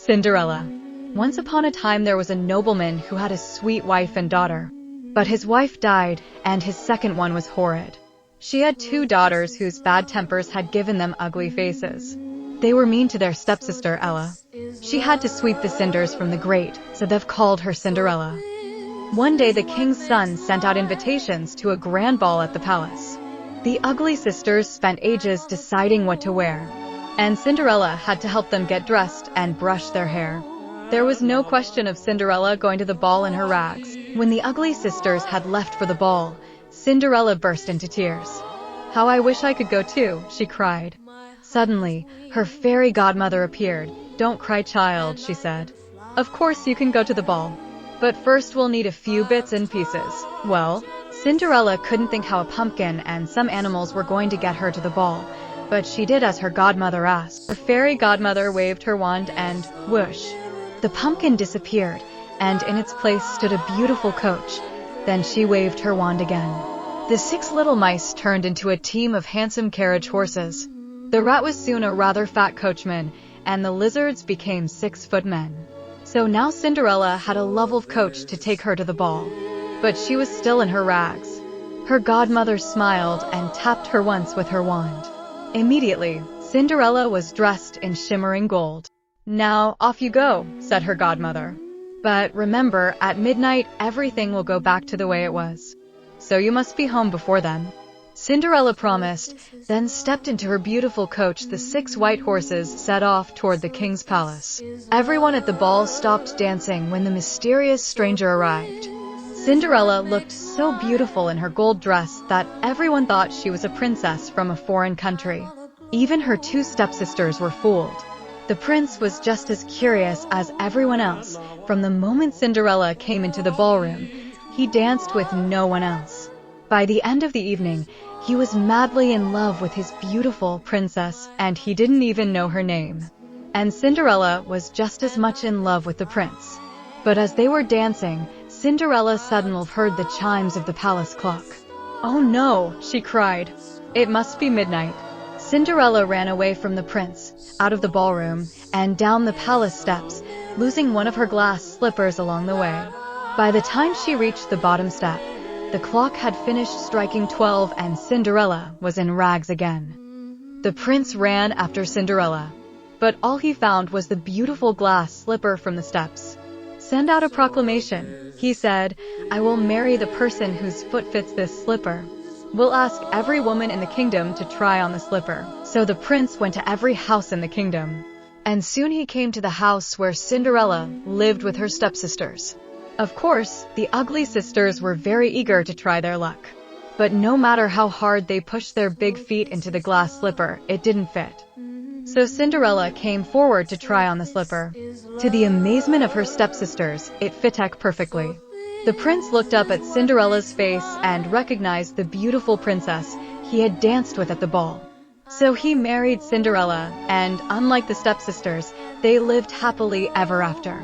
Cinderella. Once upon a time there was a nobleman who had a sweet wife and daughter. But his wife died, and his second one was horrid. She had two daughters whose bad tempers had given them ugly faces. They were mean to their stepsister Ella. She had to sweep the cinders from the grate, so they've called her Cinderella. One day the king's son sent out invitations to a grand ball at the palace. The ugly sisters spent ages deciding what to wear, and Cinderella had to help them get dressed and brush their hair. There was no question of Cinderella going to the ball in her rags. When the ugly sisters had left for the ball, Cinderella burst into tears. "How I wish I could go too," she cried. Suddenly, her fairy godmother appeared. "Don't cry, child," she said. "Of course you can go to the ball. But first we'll need a few bits and pieces." Well, Cinderella couldn't think how a pumpkin and some animals were going to get her to the ball, but she did as her godmother asked. Her fairy godmother waved her wand and, whoosh, the pumpkin disappeared, and in its place stood a beautiful coach. Then she waved her wand again. The 6 little mice turned into a team of handsome carriage horses. The rat was soon a rather fat coachman, and the lizards became 6 footmen. So now Cinderella had a lovely coach to take her to the ball. But she was still in her rags. Her godmother smiled and tapped her once with her wand. Immediately, Cinderella was dressed in shimmering gold. "Now, off you go," said her godmother. "But remember, at midnight, everything will go back to the way it was. So you must be home before then." Cinderella promised, then stepped into her beautiful coach. The 6 white horses set off toward the king's palace. Everyone at the ball stopped dancing when the mysterious stranger arrived. Cinderella looked so beautiful in her gold dress that everyone thought she was a princess from a foreign country. Even her 2 stepsisters were fooled. The prince was just as curious as everyone else. From the moment Cinderella came into the ballroom, he danced with no one else. By the end of the evening, he was madly in love with his beautiful princess, and he didn't even know her name. And Cinderella was just as much in love with the prince. But as they were dancing, Cinderella suddenly heard the chimes of the palace clock. "Oh no," she cried. "It must be midnight." Cinderella ran away from the prince, out of the ballroom, and down the palace steps, losing one of her glass slippers along the way. By the time she reached the bottom step, the clock had finished striking 12 and Cinderella was in rags again. The prince ran after Cinderella, but all he found was the beautiful glass slipper from the steps. "Send out a proclamation," he said. "I will marry the person whose foot fits this slipper. We'll ask every woman in the kingdom to try on the slipper." So the prince went to every house in the kingdom, and soon he came to the house where Cinderella lived with her stepsisters. Of course, the ugly sisters were very eager to try their luck. But no matter how hard they pushed their big feet into the glass slipper, it didn't fit. So Cinderella came forward to try on the slipper. To the amazement of her stepsisters, it fit perfectly. The prince looked up at Cinderella's face and recognized the beautiful princess he had danced with at the ball. So he married Cinderella, and unlike the stepsisters, they lived happily ever after.